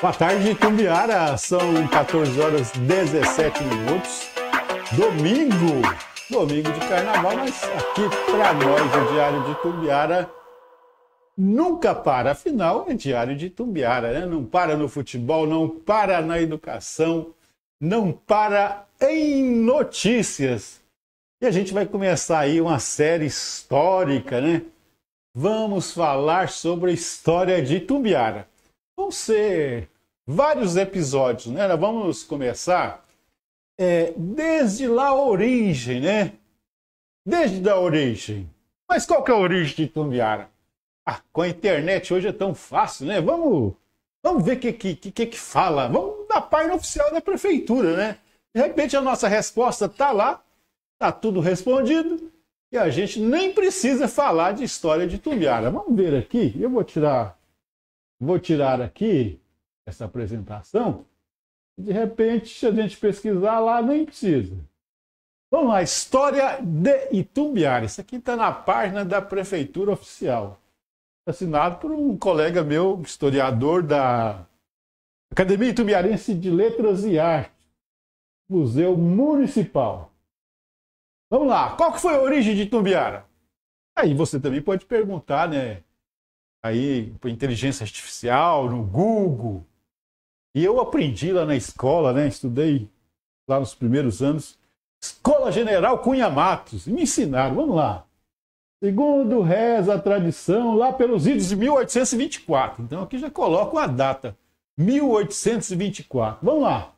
Boa tarde, Itumbiara. São 14 horas 17 minutos. Domingo de carnaval, mas aqui para nós o Diário de Itumbiara nunca para. Afinal, é Diário de Itumbiara, né? Não para no futebol, não para na educação, não para em notícias. E a gente vai começar aí uma série histórica, né? Vamos falar sobre a história de Itumbiara. Vão ser vários episódios, né? Nós vamos começar desde lá a origem, né? Desde a origem. Mas qual que é a origem de Itumbiara? Com a internet hoje é tão fácil, né? Vamos ver o que fala. Vamos na página oficial da prefeitura, né? De repente a nossa resposta está lá, está tudo respondido e a gente nem precisa falar de história de Itumbiara. Vamos ver aqui. Eu vou tirar aqui essa apresentação. De repente, se a gente pesquisar lá, nem precisa. Vamos lá, história de Itumbiara. Isso aqui está na página da prefeitura oficial. Assinado por um colega meu, historiador da Academia Itumbiarense de Letras e Artes, Museu Municipal. Vamos lá, qual que foi a origem de Itumbiara? Aí você também pode perguntar, né? Aí, por inteligência artificial, no Google. E eu aprendi lá na escola, né? Estudei lá nos primeiros anos. Escola General Cunha Matos. Me ensinaram, vamos lá. Segundo reza a tradição, lá pelos idos de 1824. Então aqui já coloco a data. 1824. Vamos lá.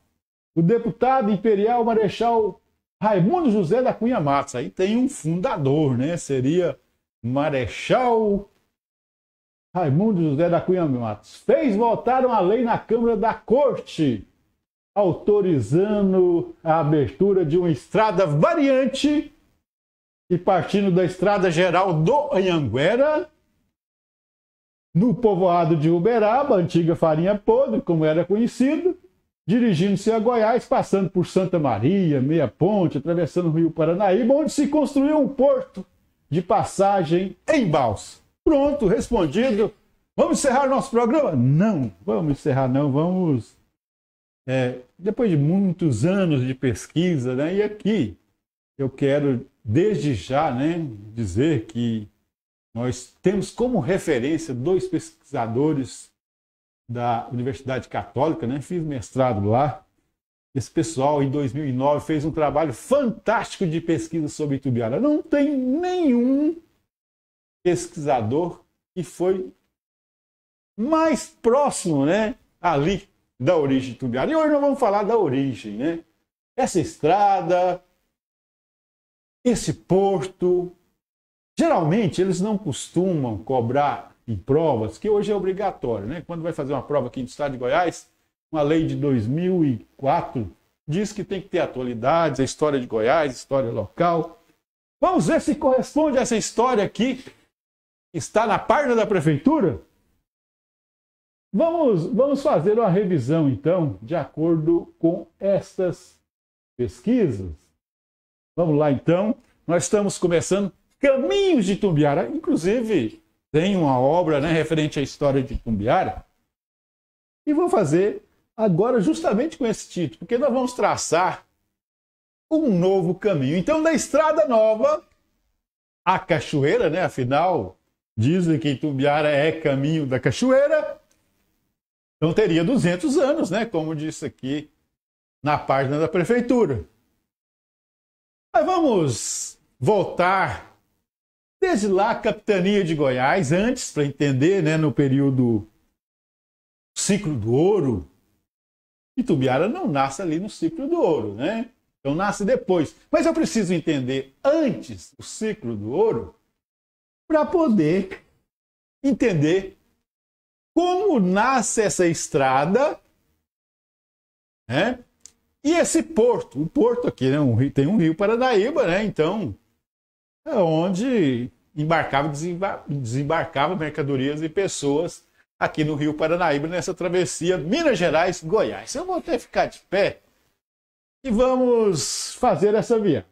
O deputado imperial Marechal Raimundo José da Cunha Matos. Aí tem um fundador, né? Seria Marechal Raimundo José da Cunha Matos. Fez votar uma lei na Câmara da Corte, autorizando a abertura de uma estrada variante e partindo da Estrada Geral do Anhanguera, no povoado de Uberaba, antiga Farinha Podre, como era conhecido, dirigindo-se a Goiás, passando por Santa Maria, Meia Ponte, atravessando o Rio Paranaíba, onde se construiu um porto de passagem em balsa. Pronto, respondido. Vamos encerrar nosso programa? Não, vamos encerrar não, vamos... depois de muitos anos de pesquisa, né? E aqui eu quero, desde já, né, dizer que nós temos como referência dois pesquisadores da Universidade Católica, né? Fiz mestrado lá. Esse pessoal, em 2009, fez um trabalho fantástico de pesquisa sobre Itumbiara. Não tem nenhum pesquisador que foi mais próximo, né, ali da origem de Itumbiara. E hoje nós vamos falar da origem, né? Essa estrada, esse porto, geralmente eles não costumam cobrar em provas, que hoje é obrigatório, né? Quando vai fazer uma prova aqui no estado de Goiás, uma lei de 2004 diz que tem que ter atualidades, a história de Goiás, história local. Vamos ver se corresponde a essa história aqui. Está na página da prefeitura? Vamos fazer uma revisão, então, de acordo com estas pesquisas. Vamos lá, então. Nós estamos começando Caminhos de Itumbiara. Inclusive, tem uma obra, né, referente à história de Itumbiara. E vou fazer agora justamente com esse título, porque nós vamos traçar um novo caminho. Então, da Estrada Nova à Cachoeira, né? Afinal, dizem que Itumbiara é caminho da cachoeira. Então teria 200 anos, né? Como disse aqui na página da prefeitura. Mas vamos voltar desde lá a Capitania de Goiás, antes, para entender, né? No período Ciclo do Ouro. Itumbiara não nasce ali no Ciclo do Ouro, né? Então nasce depois. Mas eu preciso entender antes do Ciclo do Ouro para poder entender como nasce essa estrada, né? E esse porto. O porto aqui, né? Tem um rio Paranaíba, né? Então, é onde embarcava e desembarcava mercadorias e pessoas aqui no rio Paranaíba, nessa travessia Minas Gerais, Goiás. Eu vou até ficar de pé e vamos fazer essa viagem.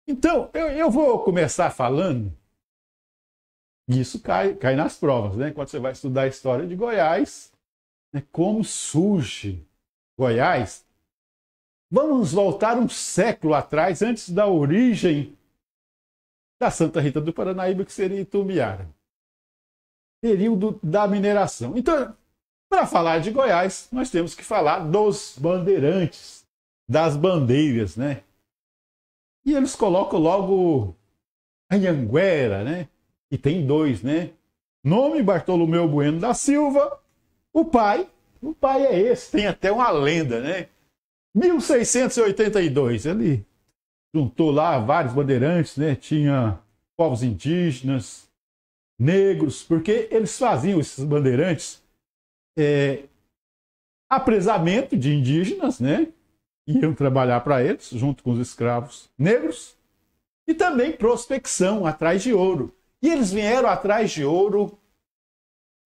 Então, eu vou começar falando Isso cai nas provas, né? Quando você vai estudar a história de Goiás, né? Como surge Goiás. Vamos voltar um século atrás, antes da origem da Santa Rita do Paranaíba, que seria Itumbiara. Período da mineração. Então, para falar de Goiás, nós temos que falar dos bandeirantes, das bandeiras, né? E eles colocam logo a Anhanguera, né? E tem dois, né? Nome Bartolomeu Bueno da Silva. O pai é esse, tem até uma lenda, né? 1682, ele juntou lá vários bandeirantes, né? Tinha povos indígenas, negros, porque eles faziam, esses bandeirantes, apresamento de indígenas, né? Iam trabalhar para eles, junto com os escravos negros, e também prospecção, atrás de ouro. E eles vieram atrás de ouro,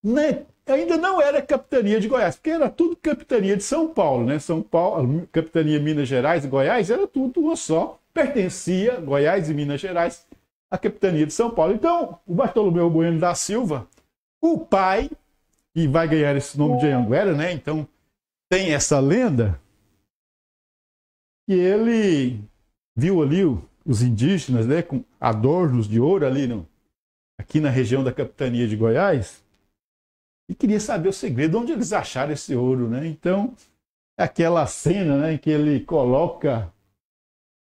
né? Ainda não era capitania de Goiás, porque era tudo capitania de São Paulo, né? São Paulo, capitania Minas Gerais e Goiás, era tudo uma só, pertencia, Goiás e Minas Gerais, à capitania de São Paulo. Então, o Bartolomeu Bueno da Silva, o pai, e vai ganhar esse nome de Anhanguera, né? Então, tem essa lenda, que ele viu ali os indígenas, né, com adornos de ouro ali aqui na região da capitania de Goiás, e queria saber o segredo, onde eles acharam esse ouro, né? Então, aquela cena, né, em que ele coloca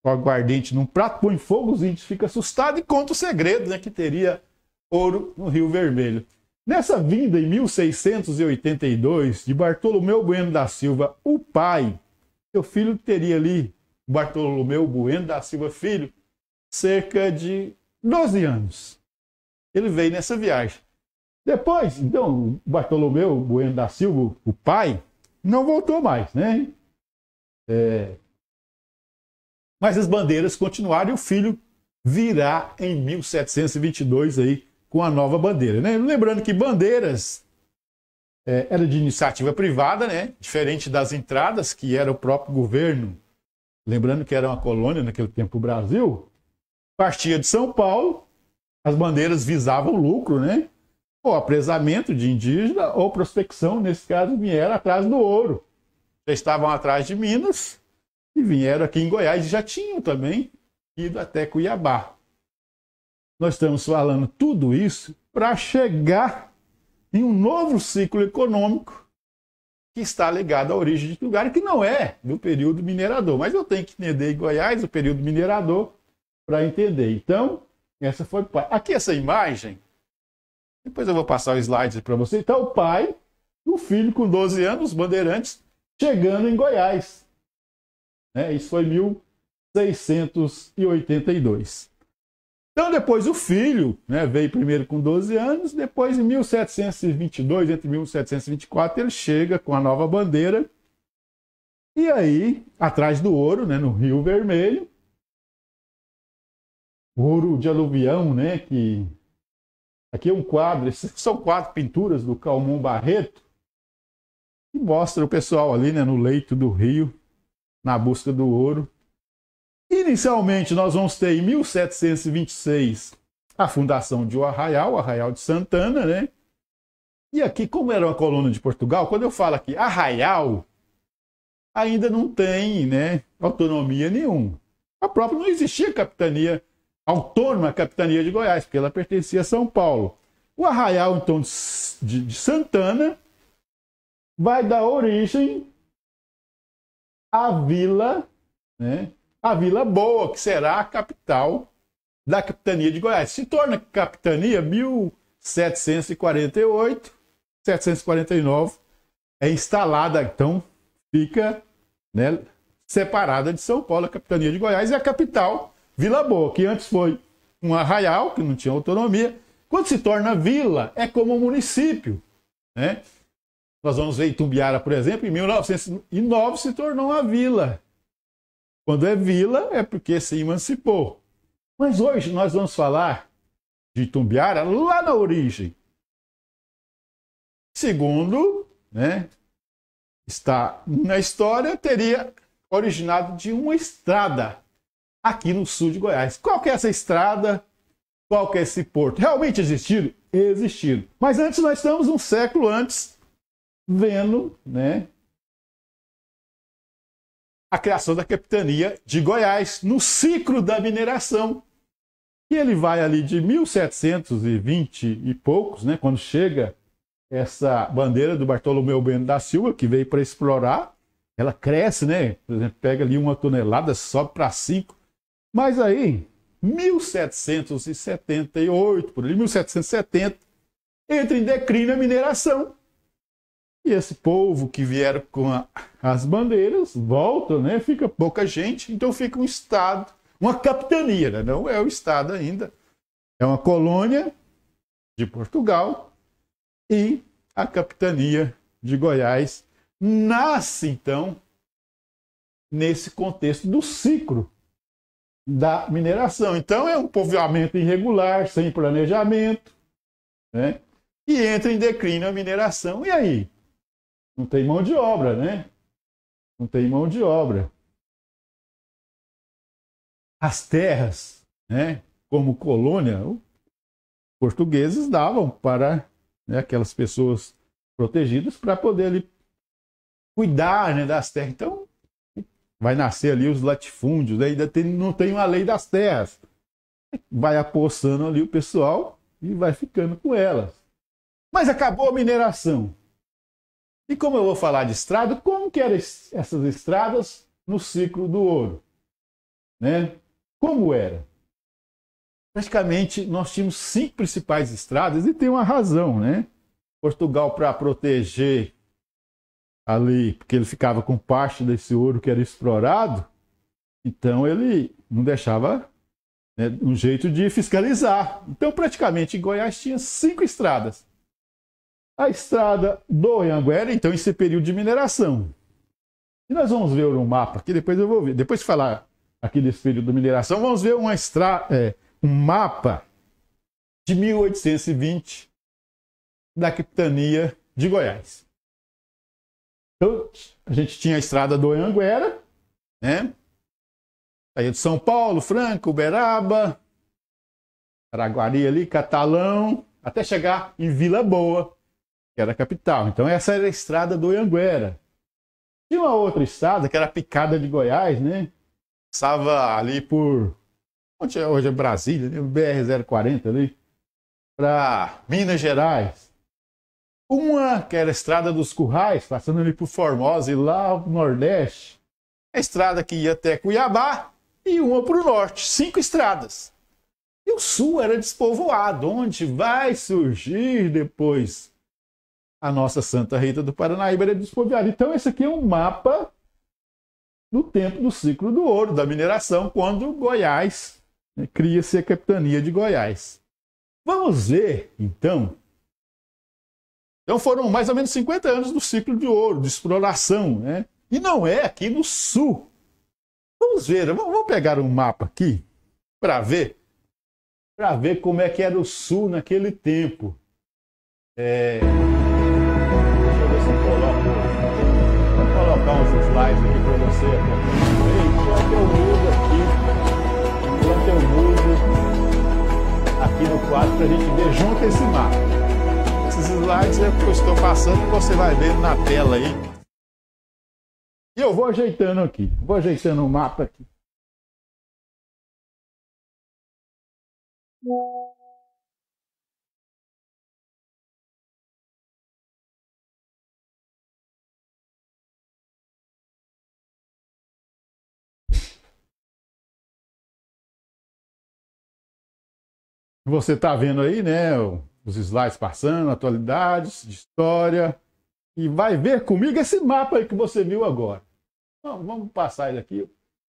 o aguardente num prato, põe fogo, os índios ficam assustados e conta o segredo, né, que teria ouro no Rio Vermelho. Nessa vinda em 1682 de Bartolomeu Bueno da Silva, o pai, seu filho teria ali, Bartolomeu Bueno da Silva Filho, cerca de 12 anos. Ele veio nessa viagem. Depois, então, Bartolomeu Bueno da Silva, o pai, não voltou mais, né? Mas as bandeiras continuaram e o filho virá em 1722 aí com a nova bandeira, né? Lembrando que bandeiras era de iniciativa privada, né? Diferente das entradas, que era o próprio governo. Lembrando que era uma colônia naquele tempo o Brasil. Partia de São Paulo, as bandeiras visavam lucro, né? Ou apresamento de indígena, ou prospecção, nesse caso, vieram atrás do ouro. Já estavam atrás de Minas e vieram aqui em Goiás e já tinham também ido até Cuiabá. Nós estamos falando tudo isso para chegar em um novo ciclo econômico que está ligado à origem de Itumbiara, que não é do período minerador. Mas eu tenho que entender em Goiás o período minerador para entender. Então, essa foi... Aqui essa imagem, depois eu vou passar o slide para você. Então, o pai, o filho com 12 anos, os bandeirantes, chegando em Goiás. Isso foi em 1682. Então, depois o filho, né, veio primeiro com 12 anos, depois em 1722, entre 1724, ele chega com a nova bandeira. E aí, atrás do ouro, né, no Rio Vermelho, ouro de aluvião, né, que... Aqui é um quadro, são 4 pinturas do Calmon Barreto, que mostra o pessoal ali, né, no leito do rio, na busca do ouro. Inicialmente, nós vamos ter em 1726 a fundação de o Arraial de Santana, né? E aqui, como era uma colônia de Portugal, quando eu falo aqui Arraial, ainda não tem, né, autonomia nenhuma. A própria não existia capitania autônoma, a capitania de Goiás, porque ela pertencia a São Paulo. O Arraial, então, de Santana vai dar origem à vila, né? A Vila Boa, que será a capital da capitania de Goiás. Se torna capitania 1748, 749, é instalada, então fica, né, separada de São Paulo, a capitania de Goiás, e a capital, Vila Boa, que antes foi um arraial, que não tinha autonomia. Quando se torna vila, é como um município, né? Nós vamos ver Itumbiara, por exemplo, em 1909 se tornou uma vila. Quando é vila, é porque se emancipou. Mas hoje nós vamos falar de Itumbiara lá na origem. Segundo, né, está na história, teria originado de uma estrada aqui no sul de Goiás. Qual que é essa estrada? Qual que é esse porto? Realmente existiram? Existiram. Mas antes nós estamos um século antes vendo, né, a criação da capitania de Goiás no ciclo da mineração. E ele vai ali de 1720 e poucos, né, quando chega essa bandeira do Bartolomeu Bueno da Silva, que veio para explorar, ela cresce, né? Por exemplo, pega ali 1 tonelada, sobe para 5. Mas aí, 1778, por ali, 1770, entra em declínio a mineração. E esse povo que vieram com as bandeiras volta, né? Fica pouca gente, então fica um estado, uma capitania, né? Não é o estado ainda. É uma colônia de Portugal e a capitania de Goiás nasce, então, nesse contexto do ciclo da mineração. Então, é um povoamento irregular, sem planejamento, né? E entra em declínio a mineração. E aí? Não tem mão de obra, né? Não tem mão de obra. As terras, né, como colônia, os portugueses davam para, né, aquelas pessoas protegidas para poder ali cuidar, né, das terras. Então, vai nascer ali os latifúndios, né? Ainda não tem uma lei das terras. Vai apossando ali o pessoal e vai ficando com elas. Mas acabou a mineração. E como eu vou falar de estrada, como que eram essas estradas no ciclo do ouro? Né? Como era? Praticamente nós tínhamos 5 principais estradas e tem uma razão, né? Portugal, para proteger ali, porque ele ficava com parte desse ouro que era explorado, então ele não deixava, né, um jeito de fiscalizar. Então, praticamente, em Goiás tinha 5 estradas. A estrada do Anhanguera, então, esse período de mineração. E nós vamos ver um mapa aqui, depois eu vou ver. Depois de falar aqui desse período de mineração, vamos ver um mapa de 1820 da capitania de Goiás. Então, a gente tinha a estrada do Anhanguera, né? Aí de São Paulo, Franca, Uberaba, Araguari ali, Catalão, até chegar em Vila Boa, que era a capital. Então essa era a estrada do Anhanguera. Tinha uma outra estrada, que era a Picada de Goiás, né? Passava ali por, hoje é Brasília, né? BR-040 ali, para Minas Gerais. Uma que era a estrada dos Currais, passando ali por Formosa e lá no Nordeste. A estrada que ia até Cuiabá e uma para o Norte. 5 estradas. E o Sul era despovoado, onde vai surgir depois a nossa Santa Rita do Paranaíba era despovoado. Então esse aqui é um mapa do tempo do ciclo do ouro, da mineração, quando Goiás, né, cria-se a capitania de Goiás. Vamos ver, então. Então foram mais ou menos 50 anos do ciclo de ouro, de exploração, né? E não é aqui no sul. Vamos ver, vamos pegar um mapa aqui para ver como é que era o sul naquele tempo. Deixa eu ver se eu coloco. Vou colocar uns slides aqui para você. Enquanto eu mudo aqui no quadro para a gente ver junto esse mapa. Esses slides é o que eu estou passando e você vai ver na tela aí. E eu vou ajeitando aqui. Vou ajeitando o mapa aqui. Você está vendo aí, né? Os slides passando, atualidades, de história. E vai ver comigo esse mapa aí que você viu agora. Então, vamos passar ele aqui.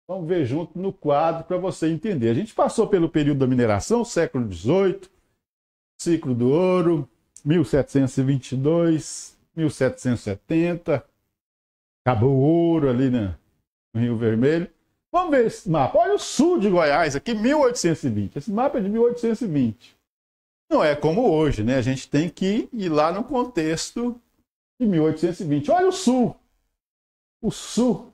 Vamos ver junto no quadro para você entender. A gente passou pelo período da mineração, século XVIII, ciclo do ouro, 1722, 1770. Acabou o ouro ali, né, no Rio Vermelho. Vamos ver esse mapa. Olha o sul de Goiás aqui, 1820. Esse mapa é de 1820. Não é como hoje, né? A gente tem que ir lá no contexto de 1820. Olha o sul. O sul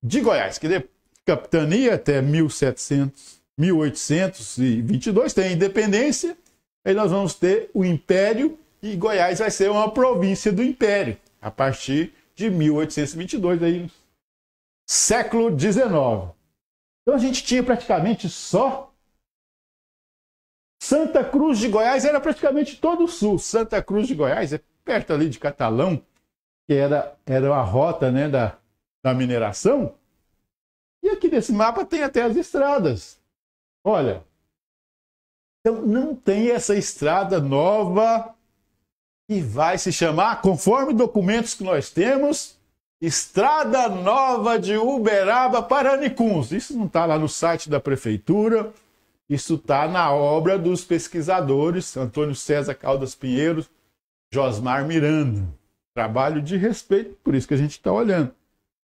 de Goiás, que de capitania até 1700, 1822 tem a independência, aí nós vamos ter o Império e Goiás vai ser uma província do Império, a partir de 1822, aí, século XIX. Então a gente tinha praticamente só Santa Cruz de Goiás, era praticamente todo o sul. Santa Cruz de Goiás é perto ali de Catalão, que era a rota, né, da mineração. E aqui nesse mapa tem até as estradas. Olha, então não tem essa estrada nova que vai se chamar, conforme documentos que nós temos, Estrada Nova de Uberaba para Anicuns. Isso não está lá no site da prefeitura, isso está na obra dos pesquisadores Antônio César Caldas Pinheiro, Josmar Miranda. Trabalho de respeito, por isso que a gente está olhando.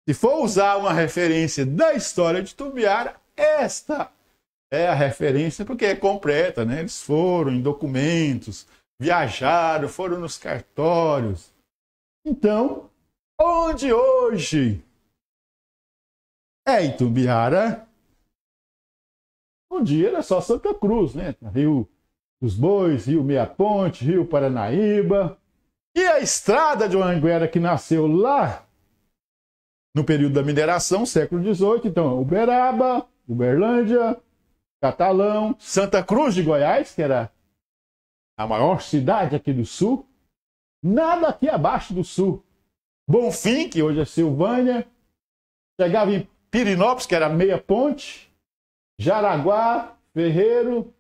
Se for usar uma referência da história de Tumbiara, esta é a referência, porque é completa, né? Eles foram em documentos, viajaram, foram nos cartórios. Então, onde hoje é Itumbiara, um dia era só Santa Cruz, né? Rio dos Bois, Rio Meia Ponte, Rio Paranaíba. E a estrada de Anhanguera, que nasceu lá no período da mineração, século XVIII, então Uberaba, Uberlândia, Catalão, Santa Cruz de Goiás, que era a maior cidade aqui do sul, nada aqui abaixo do sul. Bonfim, que hoje é Silvânia, chegava em Pirinópolis, que era Meia Ponte, Jaraguá, Ferreiro,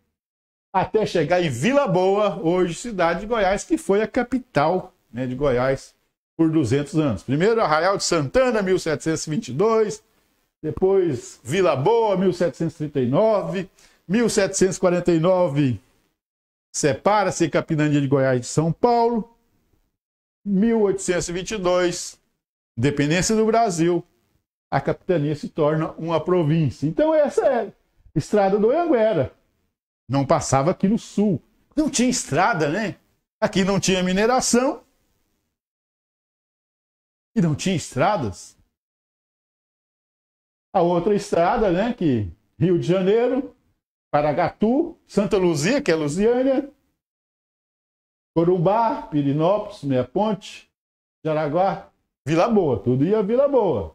até chegar em Vila Boa, hoje cidade de Goiás, que foi a capital, né, de Goiás por 200 anos. Primeiro Arraial de Santana, 1722, depois Vila Boa, 1739, 1749 separa-se Capitania de Goiás de São Paulo, 1822, independência do Brasil, a capitania se torna uma província. Então essa é a estrada do Anhanguera. Não passava aqui no sul. Não tinha estrada, né? Aqui não tinha mineração. E não tinha estradas. A outra estrada, né? Que Rio de Janeiro, Paragatu, Santa Luzia, que é Lusiânia, Corumbá, Pirinópolis, Meia Ponte, Jaraguá, Vila Boa. Tudo ia a Vila Boa.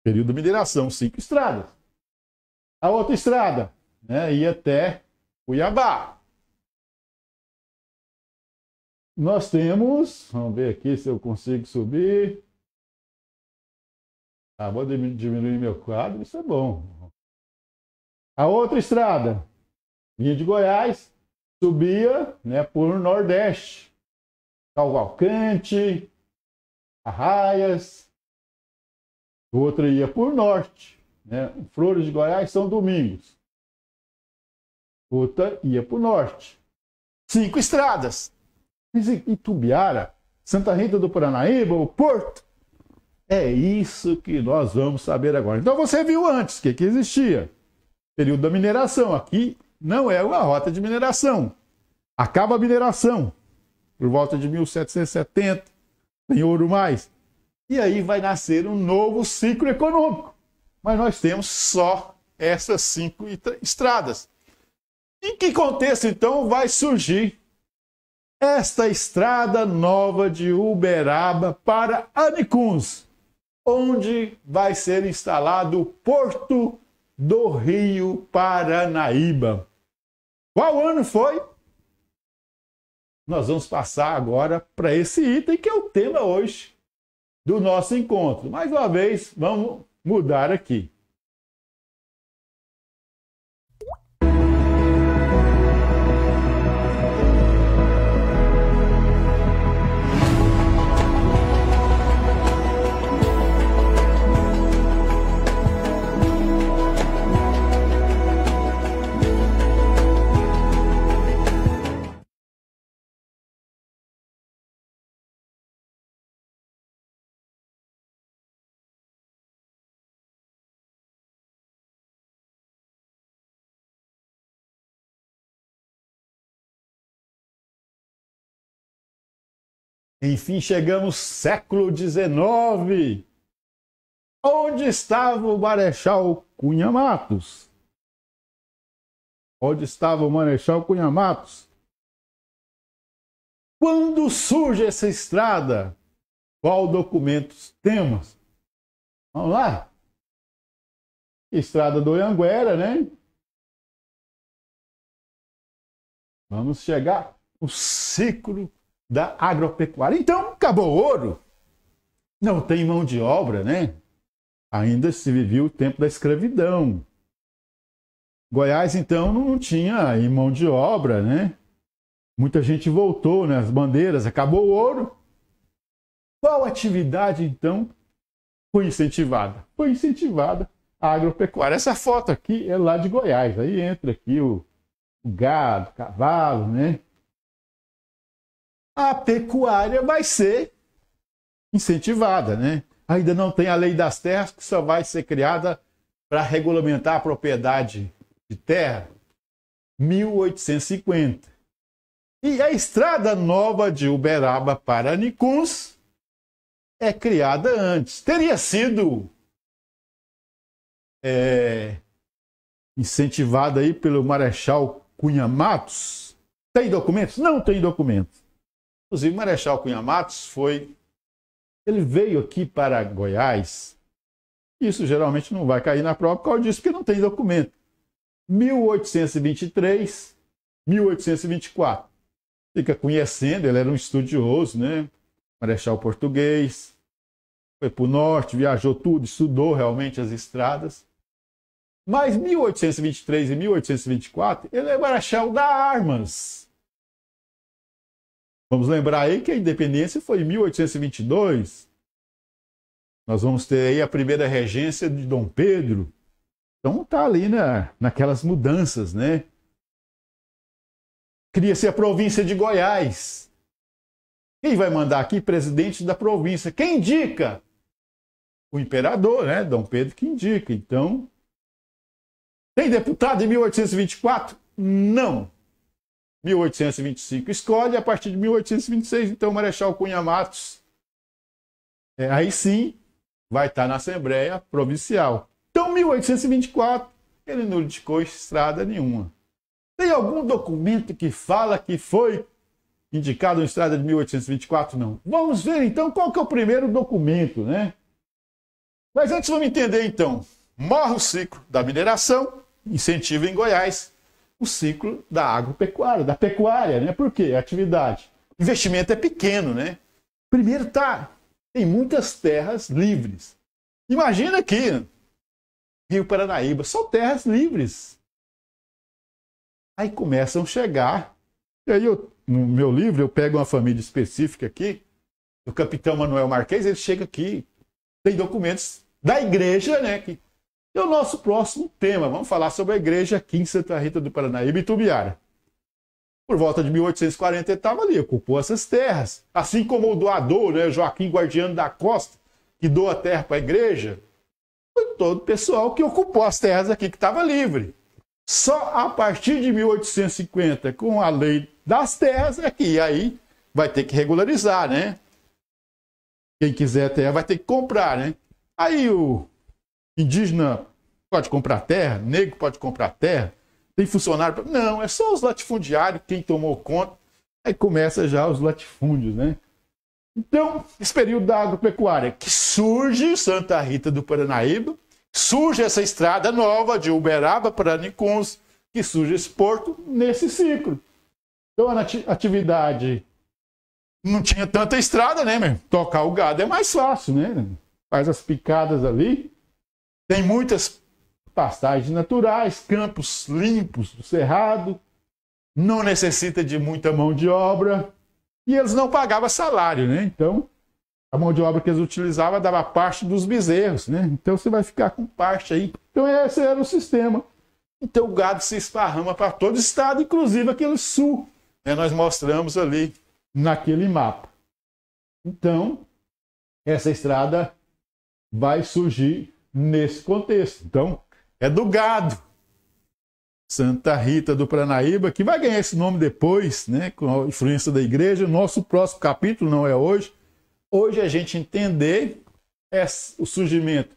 Período de mineração, 5 estradas. A outra estrada, né, ia até Cuiabá. Nós temos, vamos ver aqui se eu consigo subir. Vou diminuir meu quadro, isso é bom. A outra estrada, vinha de Goiás, subia, né, por Nordeste. Cavalcante, Arraias. Outra ia por Norte, né, Flores de Goiás, São Domingos. Outra ia para o norte. 5 estradas. Itumbiara, Santa Rita do Paranaíba, o Porto. É isso que nós vamos saber agora. Então você viu antes o que existia. Período da mineração. Aqui não é uma rota de mineração. Acaba a mineração. Por volta de 1770. Tem ouro mais. E aí vai nascer um novo ciclo econômico. Mas nós temos só essas 5 estradas. Em que contexto, então, vai surgir esta estrada nova de Uberaba para Anicuns, onde vai ser instalado o Porto do Rio Paranaíba? Qual ano foi? Nós vamos passar agora para esse item que é o tema hoje do nosso encontro. Mais uma vez, vamos mudar aqui. Enfim, chegamos século XIX. Onde estava o Marechal Cunha Matos? Onde estava o Marechal Cunha Matos? Quando surge essa estrada? Qual documentos temos? Vamos lá. Estrada do Anhanguera, né? Vamos chegar no ciclo da agropecuária. Então, acabou o ouro. Não tem mão de obra, né? Ainda se vivia o tempo da escravidão. Goiás, então, não tinha aí mão de obra, né? Muita gente voltou, né? As bandeiras, acabou o ouro. Qual atividade, então, foi incentivada? Foi incentivada a agropecuária. Essa foto aqui é lá de Goiás. Aí entra aqui o gado, o cavalo, né? A pecuária vai ser incentivada, né? Ainda não tem a lei das terras, que só vai ser criada para regulamentar a propriedade de terra, 1850. E a estrada nova de Uberaba para Nicuns é criada antes. Teria sido incentivada aí pelo Marechal Cunha Matos. Tem documentos? Não tem documentos. Inclusive, o Marechal Cunha Matos ele veio aqui para Goiás. Isso geralmente não vai cair na prova por causa disso, porque não tem documento. 1823, 1824. Fica conhecendo, ele era um estudioso, né? Marechal português. Foi para o norte, viajou tudo, estudou realmente as estradas. Mas 1823 e 1824, ele é Marechal das Armas. Vamos lembrar aí que a independência foi em 1822. Nós vamos ter aí a primeira regência de Dom Pedro. Então tá ali naquelas mudanças, né? Cria-se a província de Goiás. Quem vai mandar aqui? Presidente da província. Quem indica? O imperador, né? Dom Pedro que indica. Então, tem deputado em 1824? Não. 1825 escolhe, a partir de 1826, então, o Marechal Cunha Matos, aí sim, vai estar na Assembleia Provincial. Então, 1824, ele não indicou estrada nenhuma. Tem algum documento que fala que foi indicado uma estrada de 1824? Não. Vamos ver, então, qual que é o primeiro documento, né? Mas antes, vamos entender, então. Morre o ciclo da mineração, incentivo em Goiás, o ciclo da agropecuária, da pecuária, né? Por quê? Atividade. O investimento é pequeno, né? Primeiro tem muitas terras livres. Imagina aqui, Rio Paranaíba, são terras livres. Aí começam a chegar, e aí no meu livro eu pego uma família específica aqui, do capitão Manuel Marques, ele chega aqui, tem documentos da igreja, né? Que é o nosso próximo tema. Vamos falar sobre a igreja aqui em Santa Rita do Paranaíba e Itumbiara. Por volta de 1840 ele estava ali, ocupou essas terras. Assim como o doador, né, Joaquim Guardiano da Costa, que doa terra para a igreja, foi todo o pessoal que ocupou as terras aqui, que estava livre. Só a partir de 1850, com a lei das terras, é que aí vai ter que regularizar, né? Quem quiser terra vai ter que comprar, né? Aí o indígena pode comprar terra, negro pode comprar terra, tem funcionário... Não, é só os latifundiários, quem tomou conta, aí começa já os latifúndios, né? Então, esse período da agropecuária, que surge Santa Rita do Paranaíba, surge essa estrada nova de Uberaba para Nicuns, que surge esse porto nesse ciclo. Então, a atividade não tinha tanta estrada, né, meu? Tocar o gado é mais fácil, né? Faz as picadas ali. Tem muitas pastagens naturais, campos limpos do cerrado, não necessita de muita mão de obra, e eles não pagavam salário, né? Então, a mão de obra que eles utilizavam dava parte dos bezerros, né? Então, você vai ficar com parte aí. Então, esse era o sistema. Então, o gado se esparrama para todo o estado, inclusive aquele sul, né? Nós mostramos ali naquele mapa. Então, essa estrada vai surgir nesse contexto. Então, é do gado. Santa Rita do Paranaíba, que vai ganhar esse nome depois, né, com a influência da igreja. Nosso próximo capítulo não é hoje. Hoje a gente entender o surgimento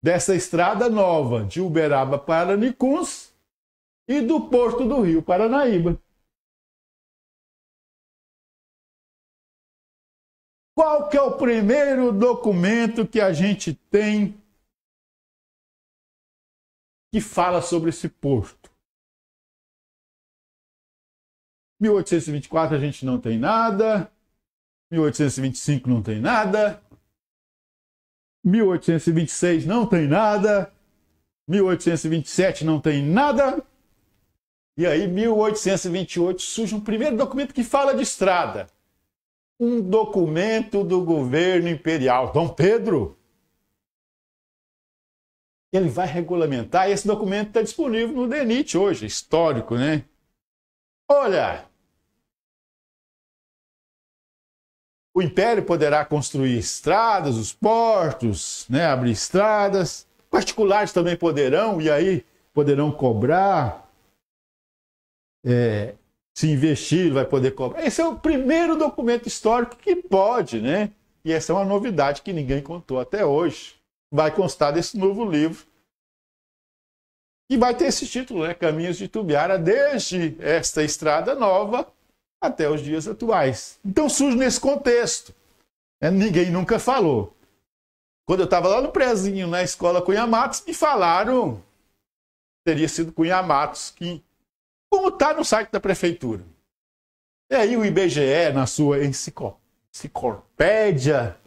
dessa estrada nova de Uberaba para Nicuns e do Porto do Rio Paranaíba. Qual que é o primeiro documento que a gente tem que fala sobre esse porto? 1824 a gente não tem nada, 1825 não tem nada, 1826 não tem nada, 1827 não tem nada, e aí 1828 surge um primeiro documento que fala de estrada. Um documento do governo imperial, Dom Pedro. Ele vai regulamentar, e esse documento está disponível no DENIT hoje, histórico, né? Olha, o Império poderá construir estradas, os portos, né, abrir estradas, particulares também poderão, e aí poderão cobrar, se investir, vai poder cobrar. Esse é o primeiro documento histórico que pode, né? E essa é uma novidade que ninguém contou até hoje. Vai constar desse novo livro. E vai ter esse título, né? Caminhos de Itumbiara, desde esta estrada nova até os dias atuais. Então surge nesse contexto. Ninguém nunca falou. Quando eu estava lá no prezinho, na escola Cunha Matos, me falaram, teria sido Cunha Matos, que, como está no site da prefeitura. E aí o IBGE, na sua enciclopédia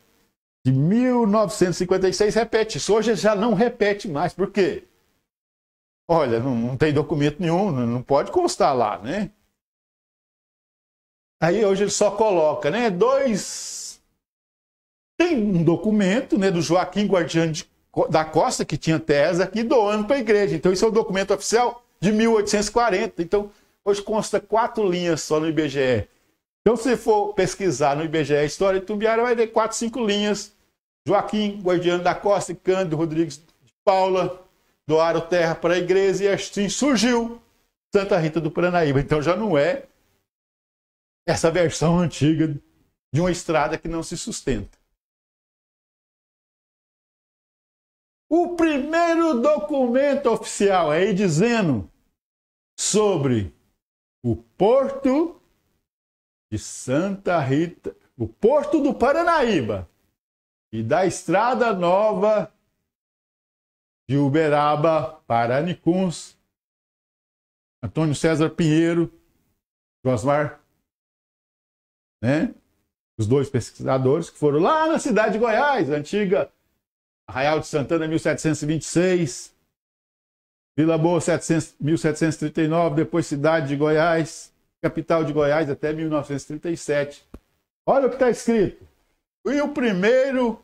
de 1956, repete isso. Hoje já não repete mais. Por quê? Olha, não tem documento nenhum, não pode constar lá, né? Aí hoje ele só coloca, né? Tem um documento, né, do Joaquim Guardiano da Costa, que tinha tese aqui, doando para a igreja. Então isso é um documento oficial de 1840. Então hoje consta 4 linhas só no IBGE. Então se for pesquisar no IBGE a história de Itumbiara, vai ver 4, 5 linhas. Joaquim Guardiano da Costa e Cândido Rodrigues de Paula doaram terra para a igreja, e assim surgiu Santa Rita do Paranaíba. Então já não é essa versão antiga de uma estrada que não se sustenta. O primeiro documento oficial aí dizendo sobre o Porto de Santa Rita, o Porto do Paranaíba e da estrada nova de Uberaba para Nicuns, Antônio César Pinheiro, Josmar, né? Os 2 pesquisadores que foram lá na cidade de Goiás, antiga Arraial de Santana, 1726, Vila Boa, 1739, depois cidade de Goiás, capital de Goiás até 1937. Olha o que está escrito. E o primeiro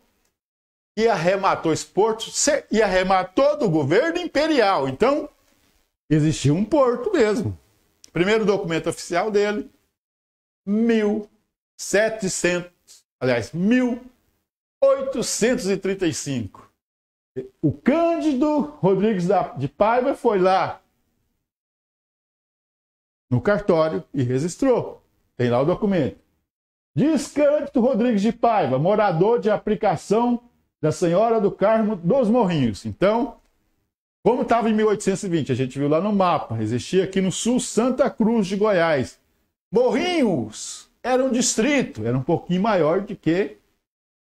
que arrematou esse porto, e arrematou do governo imperial. Então, existia um porto mesmo. Primeiro documento oficial dele, 1835. O Cândido Rodrigues de Paiva foi lá no cartório e registrou. Tem lá o documento. Diz Cândido Rodrigues de Paiva, morador de aplicação da Senhora do Carmo dos Morrinhos. Então, como estava em 1820, a gente viu lá no mapa, existia aqui no sul Santa Cruz de Goiás. Morrinhos era um distrito, era um pouquinho maior do que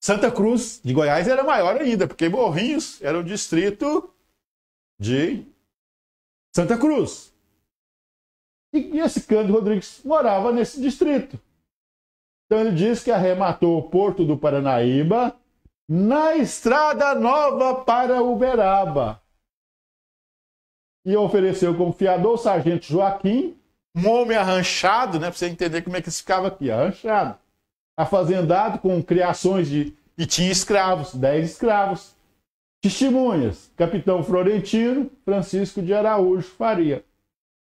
Santa Cruz de Goiás, era maior ainda, porque Morrinhos era um distrito de Santa Cruz. E esse Cândido Rodrigues morava nesse distrito. Então ele diz que arrematou o Porto do Paranaíba na estrada nova para Uberaba. E ofereceu como fiador o sargento Joaquim, um homem arranchado, né, para você entender como é que isso ficava aqui, arranchado, afazendado com criações e tinha escravos, 10 escravos. Testemunhas, capitão Florentino, Francisco de Araújo Faria.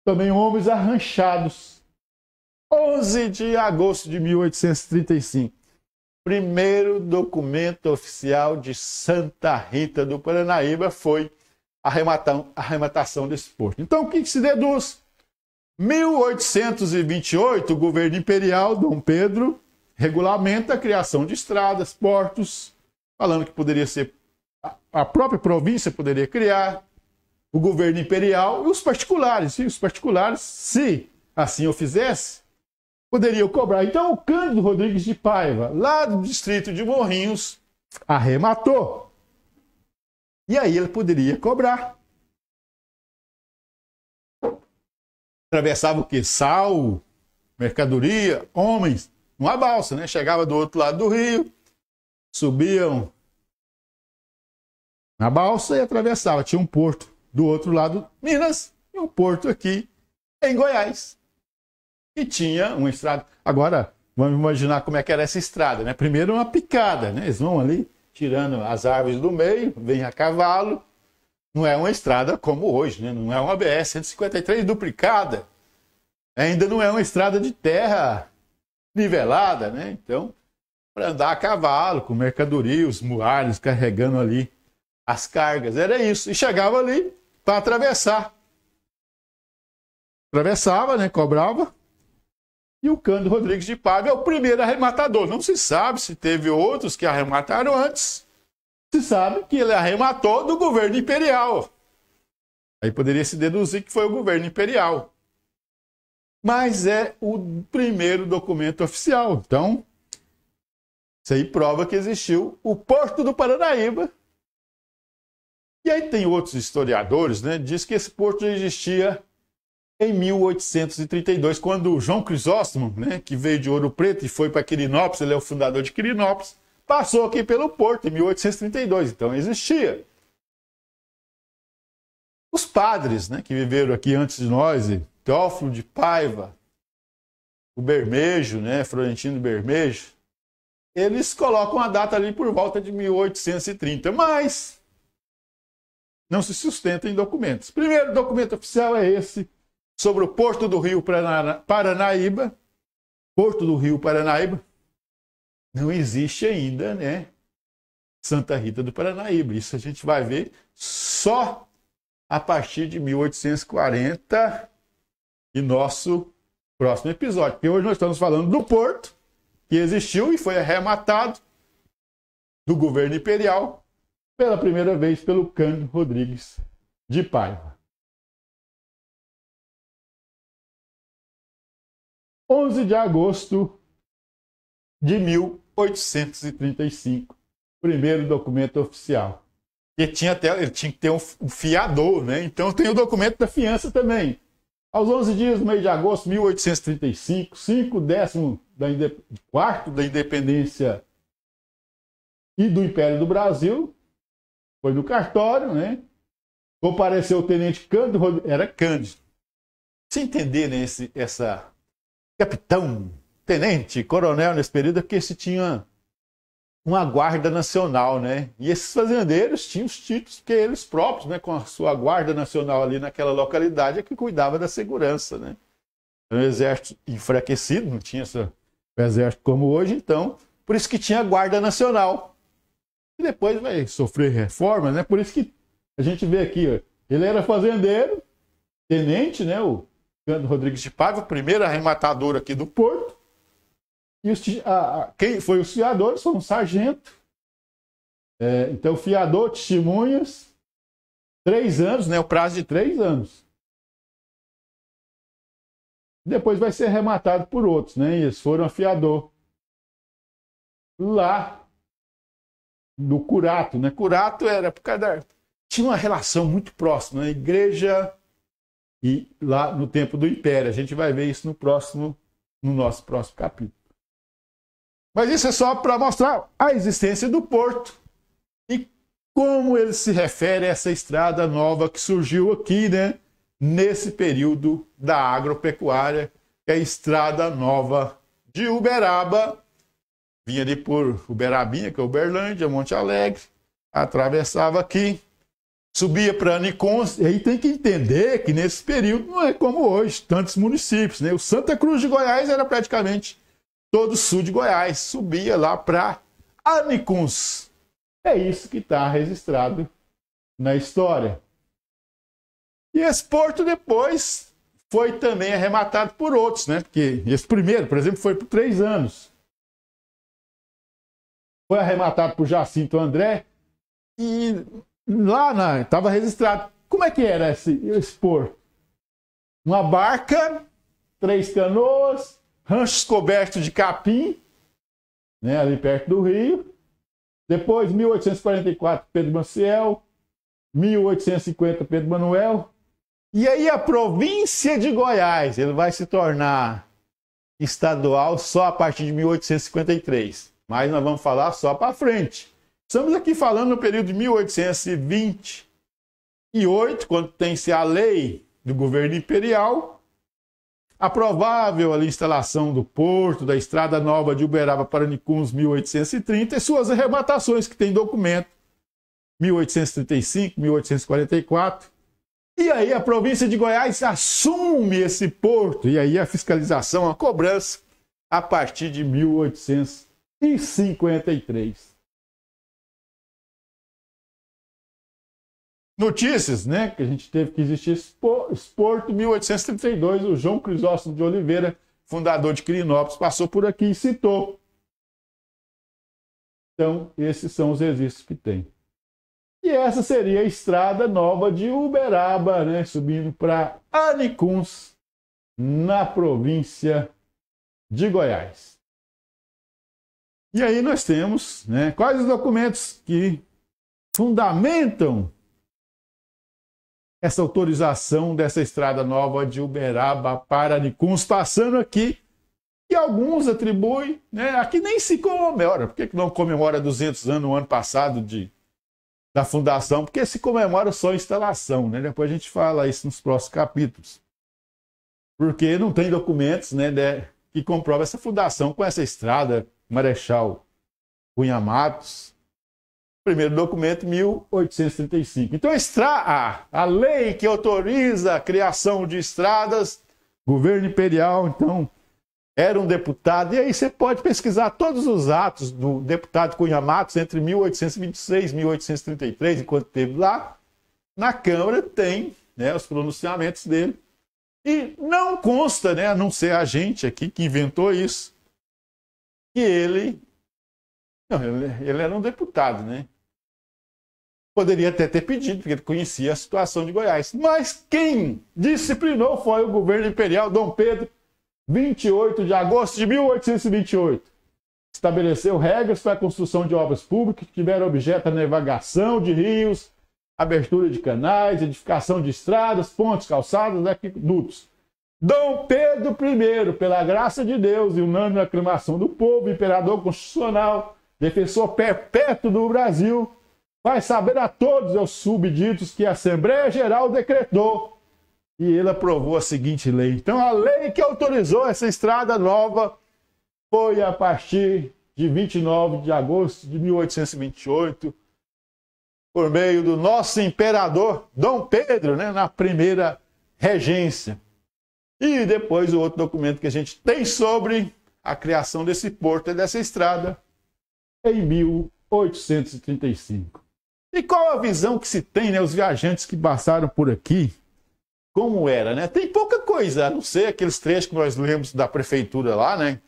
Também homens arranchados. 11 de agosto de 1835. Primeiro documento oficial de Santa Rita do Paranaíba foi a arrematação desse porto. Então, o que se deduz? 1828, o governo imperial, Dom Pedro, regulamenta a criação de estradas, portos, falando que poderia ser a própria província poderia criar, o governo imperial e os particulares. E os particulares, se assim o fizesse, poderiam cobrar. Então, o Cândido Rodrigues de Paiva, lá do distrito de Morrinhos, arrematou. E aí ele poderia cobrar. Atravessava o quê? Sal, mercadoria, homens, uma balsa, né? Chegava do outro lado do rio, subiam na balsa e atravessava. Tinha um porto do outro lado, Minas, e um porto aqui em Goiás. E tinha uma estrada. Agora, vamos imaginar como é que era essa estrada, né? Primeiro uma picada, né? Eles vão ali tirando as árvores do meio, vem a cavalo. Não é uma estrada como hoje, né? Não é uma BR-153 duplicada. Ainda não é uma estrada de terra nivelada, né? Então, para andar a cavalo, com mercadoria, os muares carregando ali as cargas. Era isso. E chegava ali para atravessar. Atravessava, né? Cobrava. E o Cândido Rodrigues de Paiva é o primeiro arrematador. Não se sabe se teve outros que arremataram antes. Se sabe que ele arrematou do governo imperial. Aí poderia se deduzir que foi o governo imperial. Mas é o primeiro documento oficial. Então, isso aí prova que existiu o Porto do Paranaíba. E aí tem outros historiadores, né? Diz que esse porto existia em 1832, quando o João Crisóstomo, né, que veio de Ouro Preto e foi para Quirinópolis, ele é o fundador de Quirinópolis, passou aqui pelo porto em 1832, então existia. Os padres, né, que viveram aqui antes de nós, Teófilo de Paiva, o Bermejo, né, Florentino Bermejo, eles colocam a data ali por volta de 1830, mas não se sustenta em documentos. O primeiro documento oficial é esse, sobre o Porto do Rio Paranaíba. Porto do Rio Paranaíba. Não existe ainda, né? Santa Rita do Paranaíba. Isso a gente vai ver só a partir de 1840 e nosso próximo episódio. Porque hoje nós estamos falando do porto que existiu e foi arrematado do governo imperial pela primeira vez pelo Cândido Rodrigues de Paiva. 11 de agosto de 1835, primeiro documento oficial. Ele tinha que ter um fiador, né? Então tem o documento da fiança também. Aos 11 dias do mês de agosto de 1835, 4º da independência e do Império do Brasil, foi no cartório, né? Compareceu o tenente Cândido, era Cândido. Se entender, né, essa capitão, tenente, coronel nesse período, é porque esse tinha uma guarda nacional, né? E esses fazendeiros tinham os títulos, porque eles próprios, né, com a sua guarda nacional ali naquela localidade, é que cuidava da segurança, né? Então, o exército enfraquecido, não tinha o exército como hoje, então, por isso que tinha a guarda nacional. E depois vai sofrer reforma, né? Por isso que a gente vê aqui, ó, ele era fazendeiro, tenente, né? O Cândido Rodrigues de Paiva, o primeiro arrematador aqui do porto. E quem foi os fiadores? Foi um sargento. Então, fiador, testemunhas, 3 anos, né? O prazo de 3 anos. Depois vai ser arrematado por outros, né? E eles foram fiador. Lá do Curato, né? Curato era por causa tinha uma relação muito próxima, né? Igreja e lá no tempo do Império. A gente vai ver isso no nosso próximo capítulo. Mas isso é só para mostrar a existência do porto e como ele se refere a essa estrada nova que surgiu aqui, né? Nesse período da agropecuária, que é a Estrada Nova de Uberaba. Vinha ali por Uberabinha, que é Uberlândia, Monte Alegre, atravessava aqui, subia para Nicons. E aí tem que entender que nesse período não é como hoje, tantos municípios, né? O Santa Cruz de Goiás era praticamente todo o sul de Goiás, subia lá para Anicuns. É isso que está registrado na história. E esse porto depois foi também arrematado por outros, né? Porque esse primeiro, por exemplo, foi por 3 anos. Foi arrematado por Jacinto André. E lá estava registrado. Como é que era esse porto? Uma barca, 3 canoas, ranchos cobertos de capim, né, ali perto do rio. Depois, 1844, Pedro Maciel. 1850, Pedro Manuel. E aí a província de Goiás, ele vai se tornar estadual só a partir de 1853. Mas nós vamos falar só para frente. Estamos aqui falando no período de 1828, quando tem-se a lei do governo imperial, a provável ali, instalação do porto, da estrada nova de Uberaba para Nicuns, 1830, e suas arrebatações, que tem documento, 1835, 1844. E aí a província de Goiás assume esse porto, e aí a fiscalização, a cobrança, a partir de 1853. Notícias, né, que a gente teve que existir esse porto, 1832, o João Crisóstomo de Oliveira, fundador de Quirinópolis, passou por aqui e citou. Então, esses são os registros que tem. E essa seria a estrada nova de Uberaba, né, subindo para Anicuns, na província de Goiás. E aí nós temos, né, quais os documentos que fundamentam essa autorização dessa estrada nova de Uberaba para Anicuns, passando aqui, e alguns atribuem, né, aqui nem se comemora. Por que não comemora 200 anos no ano passado da fundação? Porque se comemora só a instalação, né? Depois a gente fala isso nos próximos capítulos. Porque não tem documentos, né, que comprovam essa fundação com essa estrada, Marechal Cunha Matos. Primeiro documento, 1835. Então, a lei que autoriza a criação de estradas, governo imperial, então, era um deputado. E aí você pode pesquisar todos os atos do deputado Cunha Matos entre 1826 e 1833, enquanto esteve lá. Na Câmara tem, né, os pronunciamentos dele. E não consta, né, a não ser a gente aqui que inventou isso, que ele era um deputado, né? Poderia até ter pedido, porque ele conhecia a situação de Goiás. Mas quem disciplinou foi o governo imperial Dom Pedro, 28 de agosto de 1828. Estabeleceu regras para a construção de obras públicas que tiveram objeto a navegação de rios, abertura de canais, edificação de estradas, pontes, calçadas, aquedutos. Dom Pedro I, pela graça de Deus e unânime aclamação do povo, imperador constitucional, defensor perpétuo do Brasil, faz saber a todos os subditos que a Assembleia Geral decretou, e ele aprovou a seguinte lei. Então, a lei que autorizou essa estrada nova foi a partir de 29 de agosto de 1828, por meio do nosso imperador Dom Pedro, né, na primeira regência. E depois o outro documento que a gente tem sobre a criação desse porto e dessa estrada em 1835. E qual a visão que se tem, né, os viajantes que passaram por aqui, como era, né? Tem pouca coisa, a não ser aqueles trechos que nós lemos da prefeitura lá, né?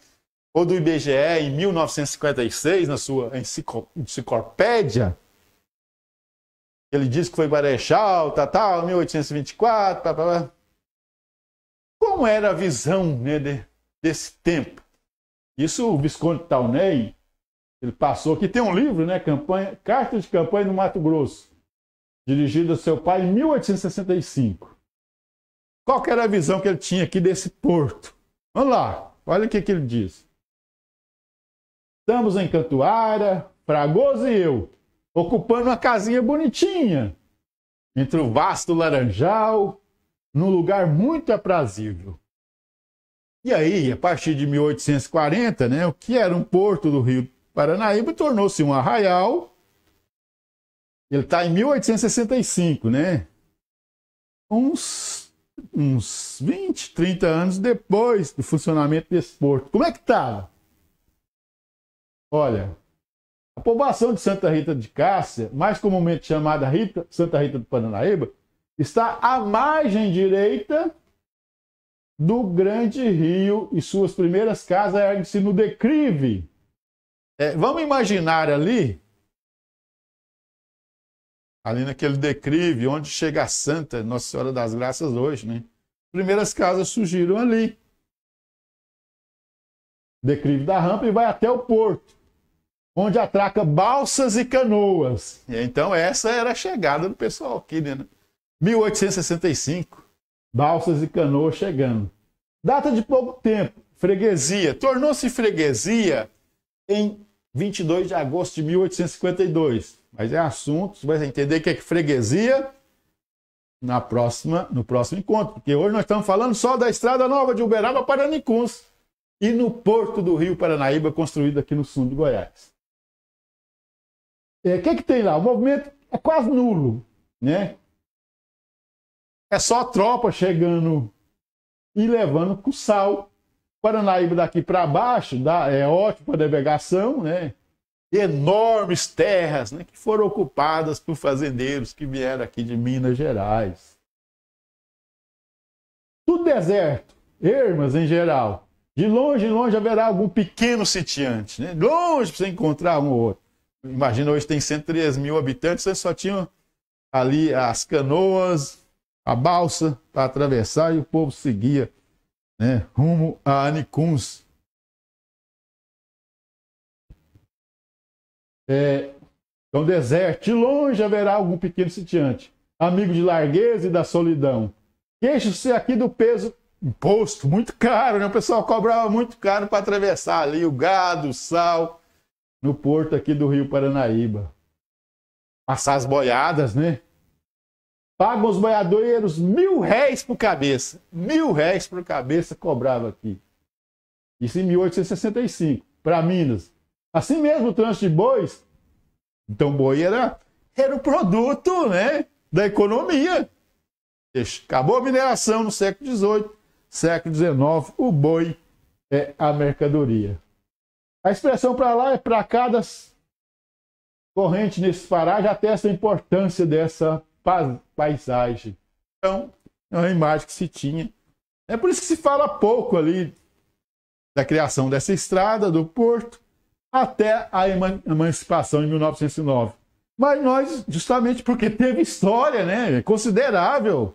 Ou do IBGE em 1956, na sua enciclopédia. Ele diz que foi Marechal, 1824, Como era a visão, né, desse tempo? Isso o Visconde Taunay, ele passou aqui, tem um livro, né, Carta de Campanha no Mato Grosso, dirigido a seu pai em 1865. Qual que era a visão que ele tinha aqui desse porto? Vamos lá, olha o que ele diz. Estamos em Cantuária, Fragoso e eu, ocupando uma casinha bonitinha, entre o vasto laranjal, num lugar muito aprazível. E aí, a partir de 1840, né, o que era um porto do Rio Paranaíba tornou-se um arraial. Ele está em 1865, né? Uns 20, 30 anos depois do funcionamento desse porto. Como é que estava? Olha, a população de Santa Rita de Cássia, mais comumente chamada Santa Rita do Paranaíba, está à margem direita do grande rio e suas primeiras casas erguem-se no declive. Vamos imaginar ali ali naquele declive, onde chega a Santa Nossa Senhora das Graças hoje, né? Primeiras casas surgiram ali. Declive da rampa e vai até o porto, onde atraca balsas e canoas. E então essa era a chegada do pessoal aqui, né? 1865, balsas e canoas chegando. Data de pouco tempo, freguesia. Tornou-se freguesia em 22 de agosto de 1852. Mas é assunto, você vai entender o que é freguesia no próximo encontro. Porque hoje nós estamos falando só da Estrada Nova de Uberaba para Nicuns e no Porto do Rio Paranaíba, construído aqui no sul de Goiás. O que tem lá? O movimento é quase nulo, né? É só tropa chegando e levando com sal. Paranaíba daqui para baixo é ótimo para navegação, né? Enormes terras, né, que foram ocupadas por fazendeiros que vieram aqui de Minas Gerais. Tudo deserto, ermas em geral. De longe haverá algum pequeno sitiante, né? Longe para você encontrar um ou outro. Imagina, hoje tem 103 mil habitantes, você só tinha ali as canoas, a balsa para atravessar e o povo seguia, né, rumo a Nicuns. Então, deserto, de longe haverá algum pequeno sitiante, amigo de largueza e da solidão. Queixa-se aqui do peso imposto, muito caro, né? O pessoal cobrava muito caro para atravessar ali o gado, o sal, no porto aqui do Rio Paranaíba. Passar as boiadas, né? Pagam os boiadeiros R$1.000 por cabeça. R$1.000 por cabeça cobrava aqui. Isso em 1865, para Minas. Assim mesmo o trânsito de bois. Então boi era o produto, né, da economia. Acabou a mineração no século XVIII, século XIX, o boi é a mercadoria. A expressão para lá é para cá das correntes nesses paragens atesta a importância dessa paisagem. Então, é uma imagem que se tinha. É por isso que se fala pouco ali da criação dessa estrada, do porto, até a emancipação em 1909. Mas nós, justamente porque teve história, né, considerável.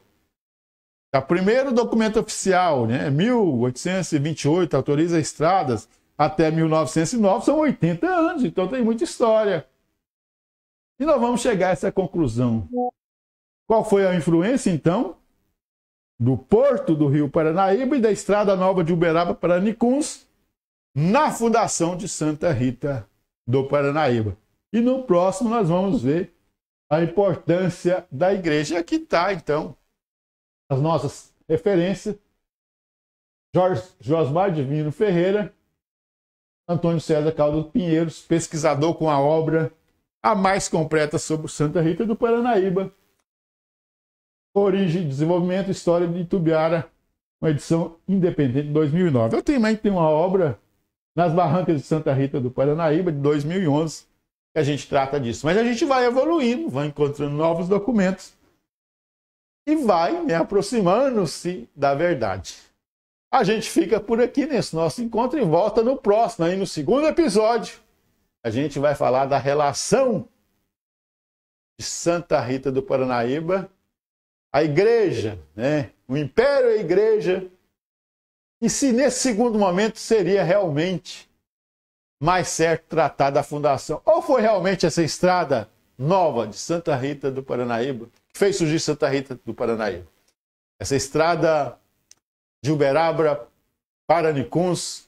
O primeiro documento oficial, né, 1828, autoriza estradas até 1909, são 80 anos, então tem muita história. E nós vamos chegar a essa conclusão. Qual foi a influência, então, do Porto do Rio Paranaíba e da Estrada Nova de Uberaba para Nicuns na fundação de Santa Rita do Paranaíba? E no próximo nós vamos ver a importância da igreja. E aqui está, então, as nossas referências. Josmar Divino Ferreira, Antônio César Caldas Pinheiros, pesquisador com a obra a mais completa sobre Santa Rita do Paranaíba, Origem, Desenvolvimento e História de Itubiara, uma edição independente de 2009. Eu também tenho uma obra nas Barrancas de Santa Rita do Paranaíba, de 2011, que a gente trata disso. Mas a gente vai evoluindo, vai encontrando novos documentos e vai, né, aproximando-se da verdade. A gente fica por aqui nesse nosso encontro e volta no próximo, aí no segundo episódio. A gente vai falar da relação de Santa Rita do Paranaíba, a igreja, né? O império e a igreja. E se nesse segundo momento seria realmente mais certo tratar da fundação, ou foi realmente essa estrada nova de Santa Rita do Paranaíba que fez surgir Santa Rita do Paranaíba. Essa estrada de Uberaba para Nicuns,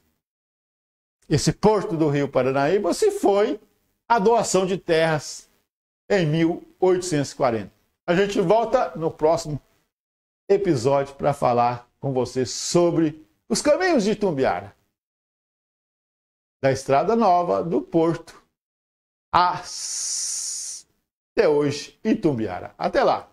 esse porto do Rio Paranaíba, se foi a doação de terras em 1840. A gente volta no próximo episódio para falar com vocês sobre os caminhos de Itumbiara, da Estrada Nova do Porto até hoje Itumbiara. Até lá!